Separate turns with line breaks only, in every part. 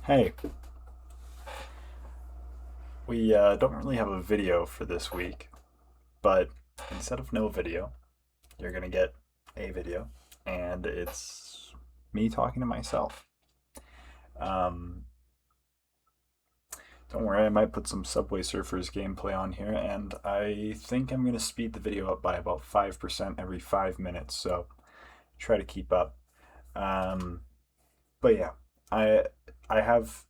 Hey, we don't really have a video for this week, but instead of no video, you're going to get a video, and it's me talking to myself. Um, don't worry, I might put some Subway Surfers gameplay on here, and I think I'm going to speed the video up by about 5% every 5 minutes, so try to keep up. Um, but yeah, I I have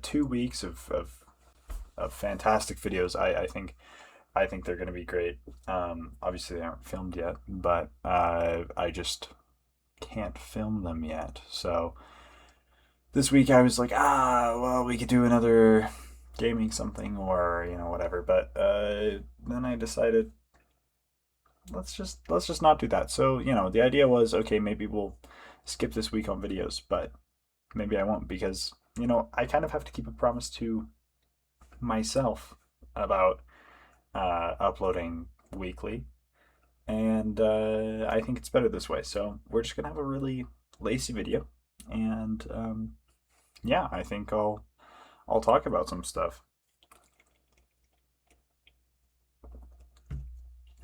2 weeks of fantastic videos. I think they're going to be great. Obviously, they aren't filmed yet, but I just can't film them yet. So this week I was like, well, we could do another gaming something or whatever. But then I decided let's just not do that. So the idea was okay, maybe we'll skip this week on videos, but maybe I won't because I kind of have to keep a promise to myself about uploading weekly, and I think it's better this way. So we're just gonna have a really lacy video, and yeah, I think I'll talk about some stuff.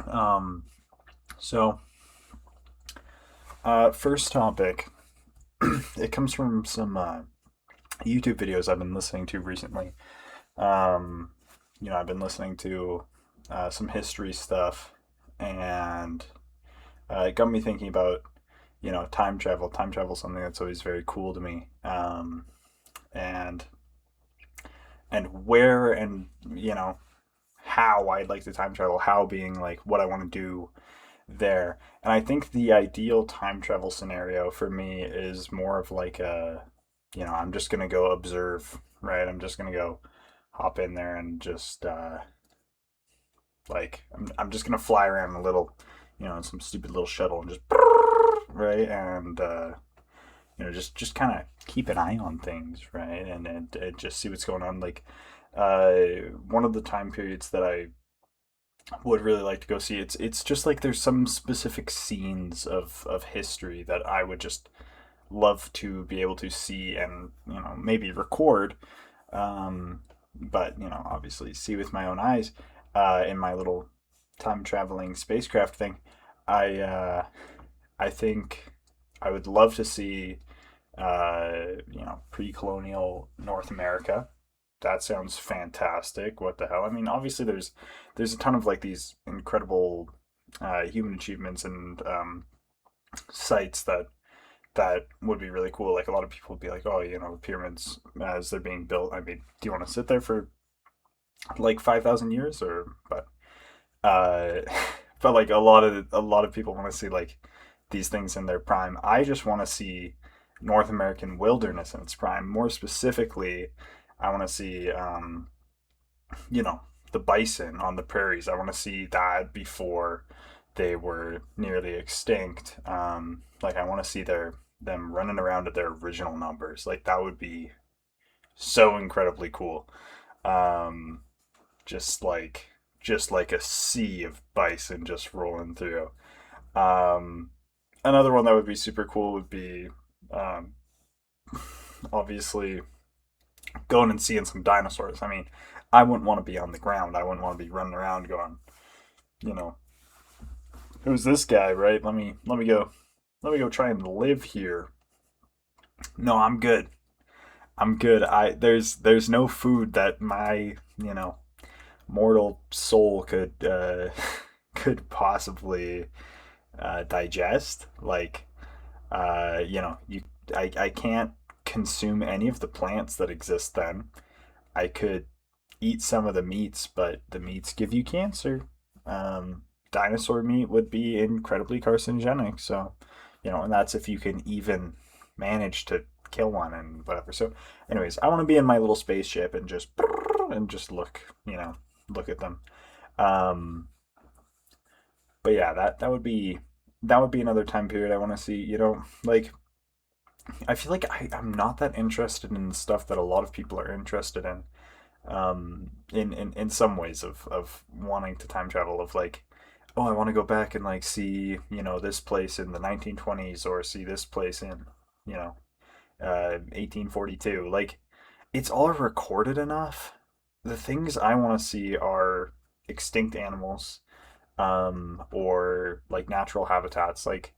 Um, so first topic, it comes from some YouTube videos I've been listening to recently. Um, I've been listening to some history stuff, and it got me thinking about time travel. Time travel is something that's always very cool to me. And where and how I'd like to time travel. How being like what I want to do there. And I think the ideal time travel scenario for me is more of like I'm just gonna go observe, right? I'm just gonna go hop in there and just I'm just gonna fly around a little, in some stupid little shuttle and just right, and just kind of keep an eye on things, right, and just see what's going on. Like one of the time periods that I would really like to go see, it's just like there's some specific scenes of history that I would just love to be able to see and maybe record, but obviously see with my own eyes in my little time traveling spacecraft thing. I think I would love to see pre-colonial North America. That sounds fantastic. What the hell? I mean, obviously there's a ton of like these incredible human achievements and sites that would be really cool. Like a lot of people would be like, oh, the pyramids as they're being built. I mean, do you want to sit there for like 5,000 years or but uh, but like a lot of people want to see like these things in their prime. I just want to see North American wilderness in its prime. More specifically, I want to see you know the bison on the prairies. I want to see that before they were nearly extinct. Like I want to see them running around at their original numbers. Like that would be so incredibly cool. Um, just like just like a sea of bison just rolling through. Um, Another one that would be super cool would be um, obviously going and seeing some dinosaurs. I mean, I wouldn't want to be on the ground. I wouldn't want to be running around going, you know, who's this guy, right? Let me go try and live here. No, I'm good. I'm good. I there's no food that my mortal soul could could possibly digest. Like I can't consume any of the plants that exist. Then I could eat some of the meats, but the meats give you cancer. Dinosaur meat would be incredibly carcinogenic. So, and that's if you can even manage to kill one and whatever. So, anyways, I want to be in my little spaceship and just look at them. Um, but yeah, that would be another time period I want to see. Like I feel like I'm not that interested in the stuff that a lot of people are interested in. In some ways of wanting to time travel, of like, oh, I want to go back and like see this place in the 1920s or see this place in you know 1842. Like, it's all recorded enough. The things I want to see are extinct animals, or like natural habitats. Like,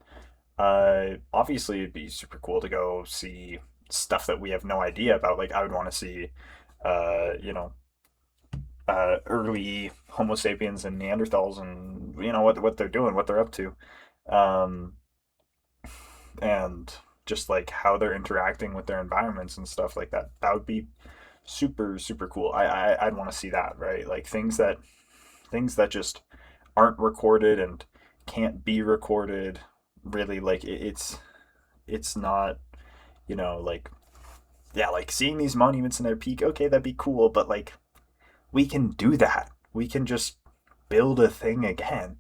obviously, it'd be super cool to go see stuff that we have no idea about. Like, I would want to see, you know, early Homo sapiens and Neanderthals, and what they're doing, what they're up to, um, and just like how they're interacting with their environments and stuff like that. That would be super super cool. I'd want to see that, right? Like things that just aren't recorded and can't be recorded. Really, like it's not, like, yeah, like seeing these monuments in their peak. Okay, that'd be cool, but like we can do that. We can just build a thing again.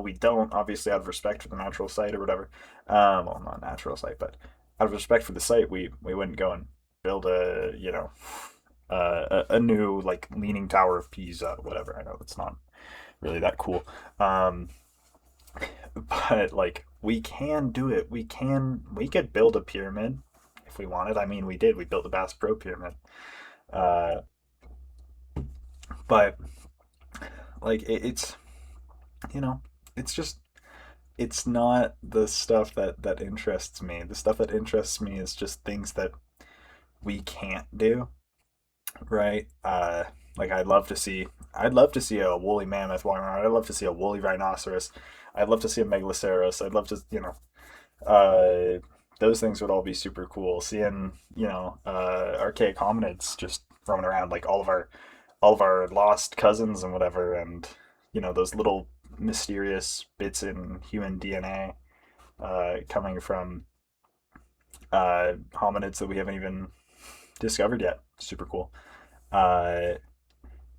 We don't, obviously, out of respect for the natural site or whatever. Well, not natural site, but out of respect for the site, we wouldn't go and build a new like leaning tower of Pisa, whatever. I know it's not really that cool, um, but like we can do it. We could build a pyramid if we wanted. I mean, we did. We built the Bass Pro Pyramid, uh, but like it's you know it's just it's not the stuff that interests me. The stuff that interests me is just things that we can't do, right? Like I'd love to see a woolly mammoth walking around. I'd love to see a woolly rhinoceros. I'd love to see a megaloceros. I'd love to, those things would all be super cool. Seeing, archaic hominids just roaming around, like all of our lost cousins and whatever, and those little mysterious bits in human DNA, coming from hominids that we haven't even discovered yet. Super cool. Uh,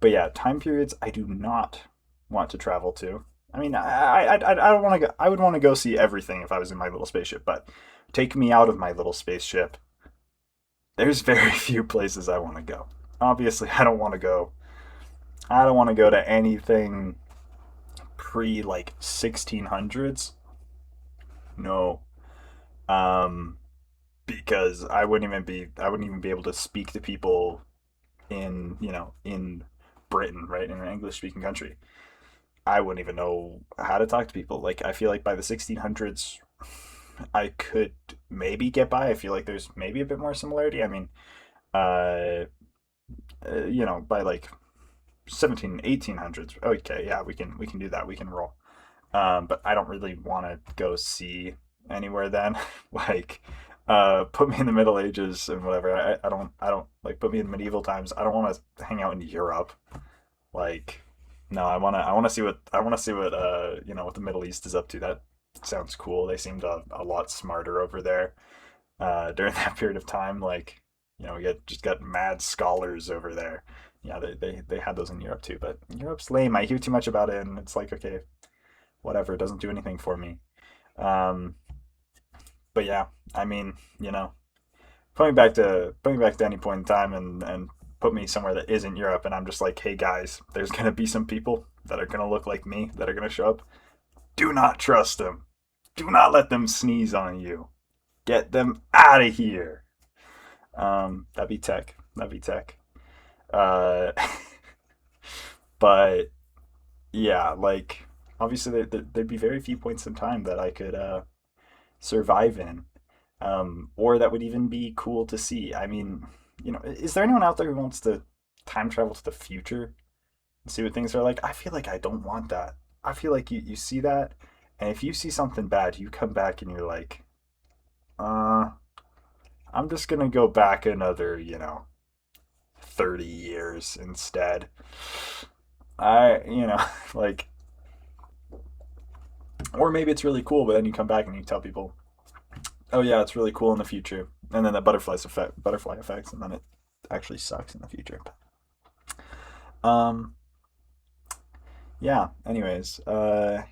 but yeah, time periods I do not want to travel to. I mean, I don't want to go. I would want to go see everything if I was in my little spaceship, but take me out of my little spaceship. There's very few places I want to go. Obviously, I don't want to go. I don't want to go to anything pre like 1600s. No, um, because I wouldn't even be able to speak to people in Britain, right, in an English speaking country. I wouldn't even know how to talk to people. Like, I feel like by the 1600s, I could maybe get by. I feel like there's maybe a bit more similarity. I mean, uh, by like 17, 1800s. Okay, yeah, we can do that. We can roll. But I don't really want to go see anywhere then. Like, put me in the Middle Ages and whatever. I don't like, put me in medieval times. I don't want to hang out in Europe. Like, no, I want to see what what the Middle East is up to. That sounds cool. They seemed a lot smarter over there, during that period of time. Like, we got mad scholars over there. Yeah, they had those in Europe too, but Europe's lame. I hear too much about it, and it's like, okay, whatever. It doesn't do anything for me. Um, but yeah, I mean, put me back to any point in time, and put me somewhere that isn't Europe, and I'm just like, hey guys, there's gonna be some people that are gonna look like me that are gonna show up. Do not trust them. Do not let them sneeze on you. Get them out of here. That'd be tech. That'd be tech. Uh, but yeah, like, obviously there'd be very few points in time that I could survive in, or that would even be cool to see. I mean, is there anyone out there who wants to time travel to the future and see what things are like? I feel like I don't want that. I feel like you see that, and if you see something bad, you come back and you're like, uh, I'm just gonna go back another, 30 years instead. Like, or maybe it's really cool, but then you come back and you tell people, oh yeah, it's really cool in the future, and then that butterfly effects, and then it actually sucks in the future. Um, yeah. Anyways, like,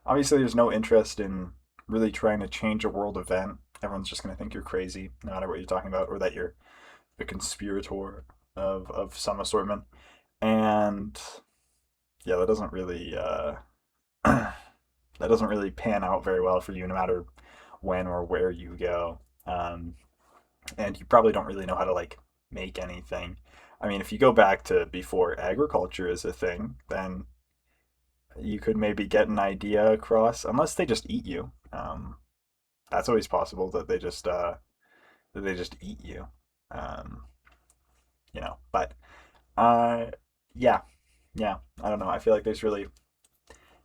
obviously there's no interest in really trying to change a world event. Everyone's just gonna think you're crazy, no matter what you're talking about, or that you're a conspirator of some assortment. And yeah, that doesn't really pan out very well for you, no matter when or where you go. Um, and you probably don't really know how to like make anything. I mean, if you go back to before agriculture is a thing, then you could maybe get an idea across, unless they just eat you. That's always possible that they just eat you. Um, but uh, yeah, yeah. I don't know. I feel like there's really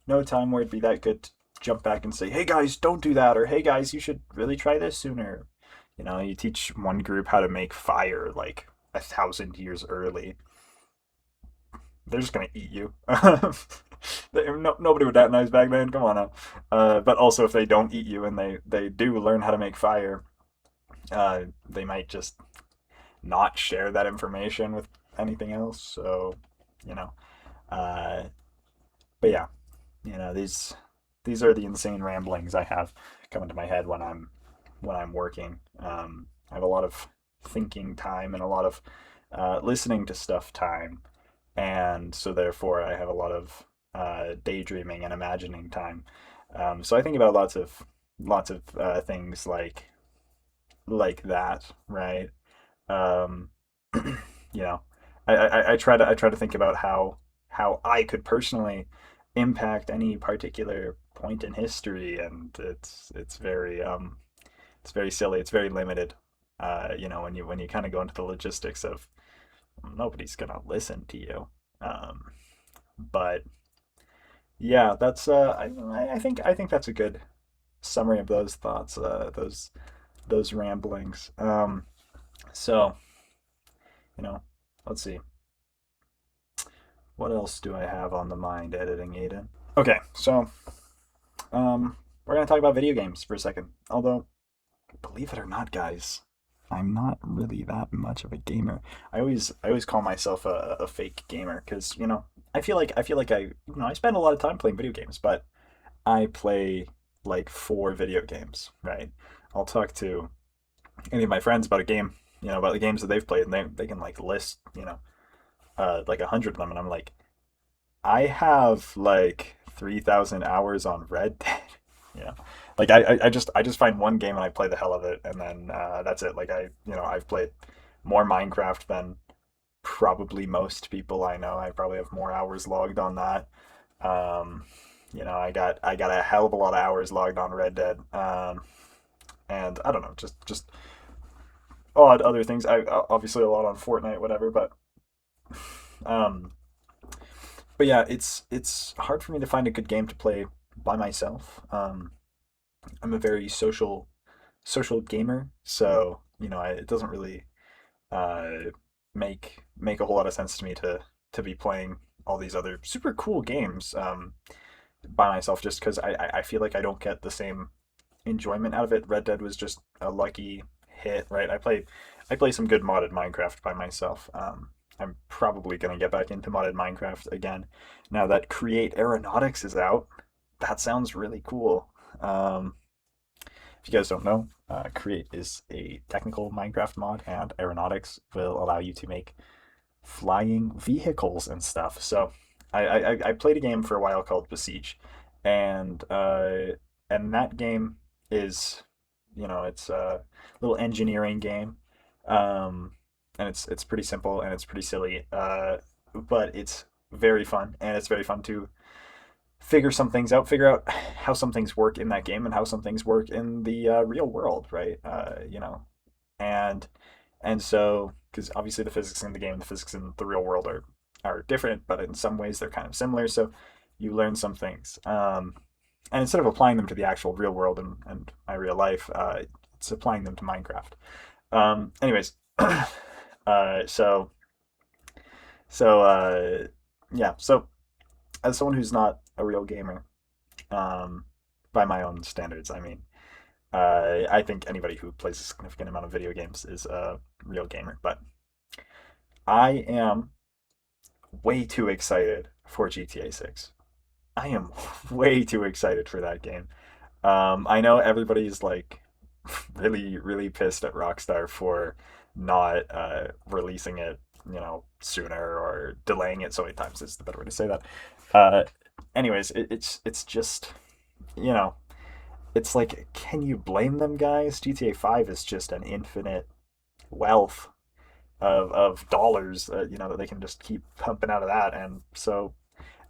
no time where it'd be that good to jump back and say, "Hey guys, don't do that," or "Hey guys, you should really try this sooner." You teach one group how to make fire like 1,000 years early. They're just gonna eat you. No, nobody was that nice back then. Come on now. But also, if they don't eat you and they do learn how to make fire, they might just not share that information with anything else. So, you know, uh, but yeah, these are the insane ramblings I have come into my head when I'm working. I have a lot of thinking time and a lot of listening to stuff time, and so therefore I have a lot of daydreaming and imagining time. So I think about lots of things like that, right? Um, you know, I try to think about how I could personally impact any particular point in history, and it's very silly. It's very limited. When you kind of go into the logistics of nobody's gonna listen to you. But yeah, that's I think that's a good summary of those thoughts. Those ramblings. So you know, let's see. What else do I have on the mind editing, Aiden? Okay, so we're gonna talk about video games for a second. Although, believe it or not, guys, I'm not really that much of a gamer. I always call myself a fake gamer because I feel like I spend a lot of time playing video games, but I play like four video games, right? I'll talk to any of my friends about a game, about the games that they've played, and they can like list, like 100 of them, and I'm like, I have like 3,000 hours on Red Dead. you know, like I just find one game and I play the hell of it, and then that's it. Like I've played more Minecraft than probably most people I know. I probably have more hours logged on that. Um, I got a hell of a lot of hours logged on Red Dead. And I don't know, just odd other things. I obviously a lot on Fortnite, whatever, um, but yeah, it's hard for me to find a good game to play by myself. I'm a very social gamer, so it doesn't really uh, make a whole lot of sense to me to be playing all these other super cool games by myself, just because I feel like I don't get the same enjoyment out of it. Red Dead was just a lucky hit, right? I play some good modded Minecraft by myself. I'm probably gonna get back into modded Minecraft again now that Create Aeronautics is out. That sounds really cool. If you guys don't know, Create is a technical Minecraft mod, and Aeronautics will allow you to make flying vehicles and stuff. So I played a game for a while called Besiege, and that game is it's a little engineering game, and it's pretty simple and it's pretty silly, but it's very fun, and it's very fun to figure some things out, figure out how some things work in that game and how some things work in the real world, right? And so because obviously the physics in the game and the physics in the real world are different, but in some ways they're kind of similar. So you learn some things, and instead of applying them to the actual real world and my real life, it's applying them to Minecraft. Anyways, uh, so so yeah. So as someone who's not a real gamer, um, by my own standards, I mean, I think anybody who plays a significant amount of video games is a real gamer. But I am way too excited for GTA 6. I am way too excited for that game. I know everybody's like really, really pissed at Rockstar for not releasing it, sooner or delaying it so many times is the better way to say that. Uh, anyways, it's just, you know, it's like, can you blame them, guys? GTA 5 is just an infinite wealth of dollars, that they can just keep pumping out of that, and so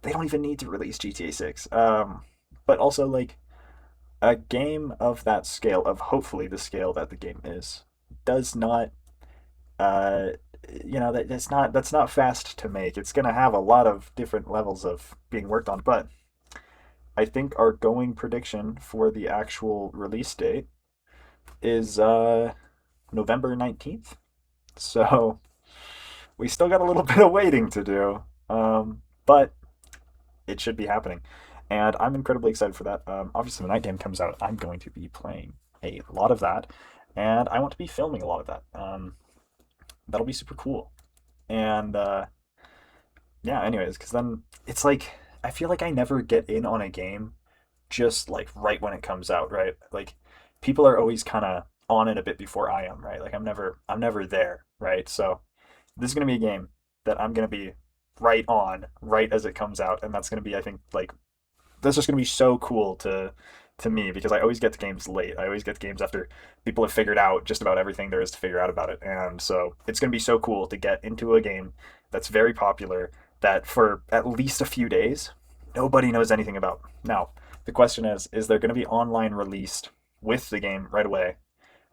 they don't even need to release GTA 6. But also, like, a game of that scale, of hopefully the scale that the game is, does not, uh, that's not fast to make. It's gonna have a lot of different levels of being worked on, but I think our going prediction for the actual release date is November 19th. So we still got a little bit of waiting to do. But it should be happening. And I'm incredibly excited for that. Obviously, when that game comes out, I'm going to be playing a lot of that. And I want to be filming a lot of that. That'll be super cool. And yeah, anyways, because then it's like, I feel like I never get in on a game just like right when it comes out, right? Like people are always kind of on it a bit before I am, right? Like I'm never there, right? So this is gonna be a game that I'm gonna be right on right as it comes out, and that's gonna be, I think, like, that's just gonna be so cool to me because I always get to games late. I always get to games after people have figured out just about everything there is to figure out about it, and so it's gonna be so cool to get into a game that's very popular that for at least a few days nobody knows anything about. Now, the question is there going to be online released with the game right away,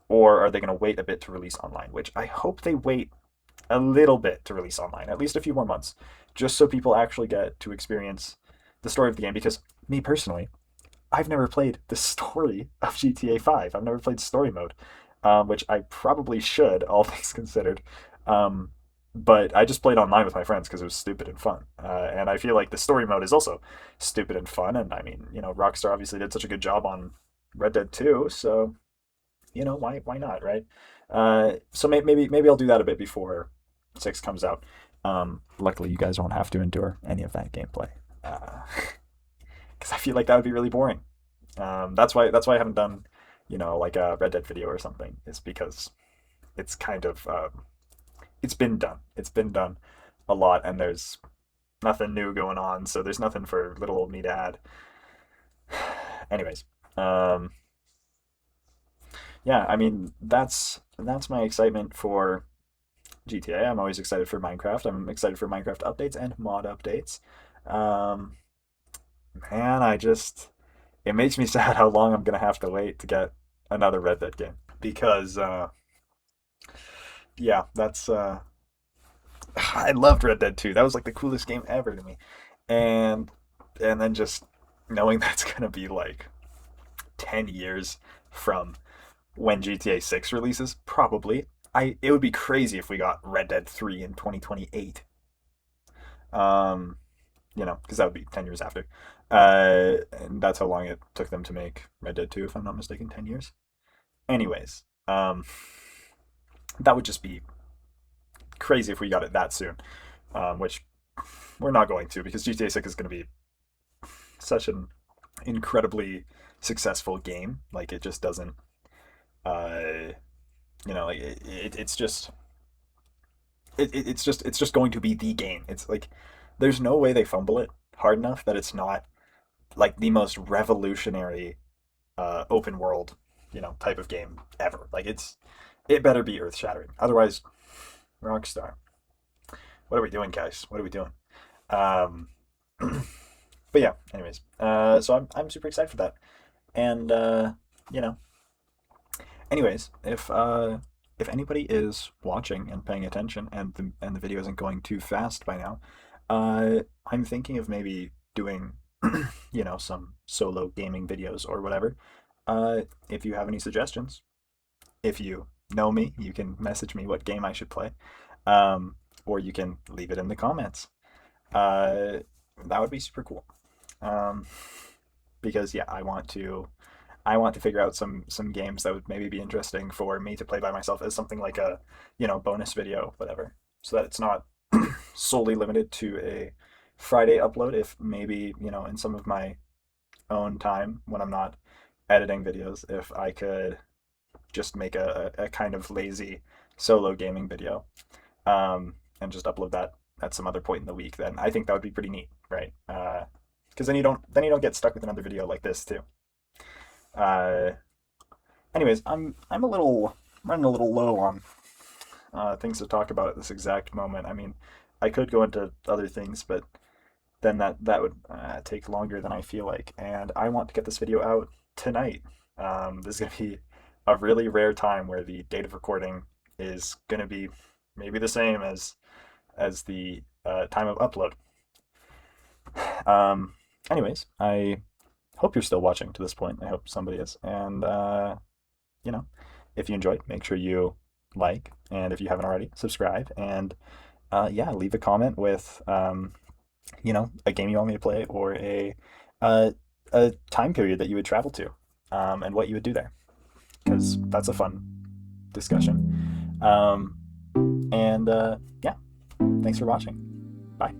or are they going to wait a bit to release online? Which I hope they wait a little bit to release online, at least a few more months, just so people actually get to experience the story of the game. Because me personally, I've never played the story of GTA 5. I've never played story mode, which I probably should, all things considered. Um, but I just played online with my friends because it was stupid and fun. And I feel like the story mode is also stupid and fun. And I mean, Rockstar obviously did such a good job on Red Dead 2, so why not, right? So maybe I'll do that a bit before 6 comes out. Luckily, you guys won't have to endure any of that gameplay because I feel like that would be really boring. That's why I haven't done, like a Red Dead video or something. Is because it's kind of it's been done. It's been done a lot, and there's nothing new going on. So there's nothing for little old me to add. Anyways, um, yeah, I mean that's my excitement for GTA. I'm always excited for Minecraft. I'm excited for Minecraft updates and mod updates. Um, man, it makes me sad how long I'm gonna have to wait to get another Red Dead game because yeah, that's I loved Red Dead 2. That was like the coolest game ever to me, and then just knowing that's gonna be like 10 years from when GTA 6 releases, probably. It would be crazy if we got Red Dead 3 in 2028. Um, because that would be 10 years after. And that's how long it took them to make Red Dead 2, if I'm not mistaken, 10 years. Anyways, that would just be crazy if we got it that soon, which we're not going to because GTA 6 is going to be such an incredibly successful game. Like, it just doesn't, uh, like it's just it's just going to be the game. It's like there's no way they fumble it hard enough that it's not like the most revolutionary open world, type of game ever. Like it better be earth shattering. Otherwise, Rockstar, what are we doing, guys? What are we doing? Um, but yeah. Anyways, so I'm super excited for that, and you know, anyways, if anybody is watching and paying attention and the video isn't going too fast by now, I'm thinking of maybe doing some solo gaming videos or whatever. If you have any suggestions, if you know me, you can message me what game I should play, or you can leave it in the comments. Uh, that would be super cool. Um, because yeah, I want to figure out some games that would maybe be interesting for me to play by myself as something like a bonus video, whatever, so that it's not solely limited to a Friday upload. If maybe in some of my own time when I'm not editing videos, if I could just make a kind of lazy solo gaming video, and just upload that at some other point in the week, then I think that would be pretty neat, right? Because then you don't get stuck with another video like this too. Uh, anyways, I'm a little running a little low on things to talk about at this exact moment. I mean, I could go into other things, but then that would take longer than I feel like, and I want to get this video out tonight. This is gonna be a really rare time where the date of recording is gonna be maybe the same as the time of upload. Um, anyways, I hope you're still watching to this point. I hope somebody is, and you know, if you enjoyed, make sure you like, and if you haven't already, subscribe, and yeah, leave a comment with a game you want me to play or uh, a time period that you would travel to, and what you would do there, because that's a fun discussion. And yeah, thanks for watching. Bye.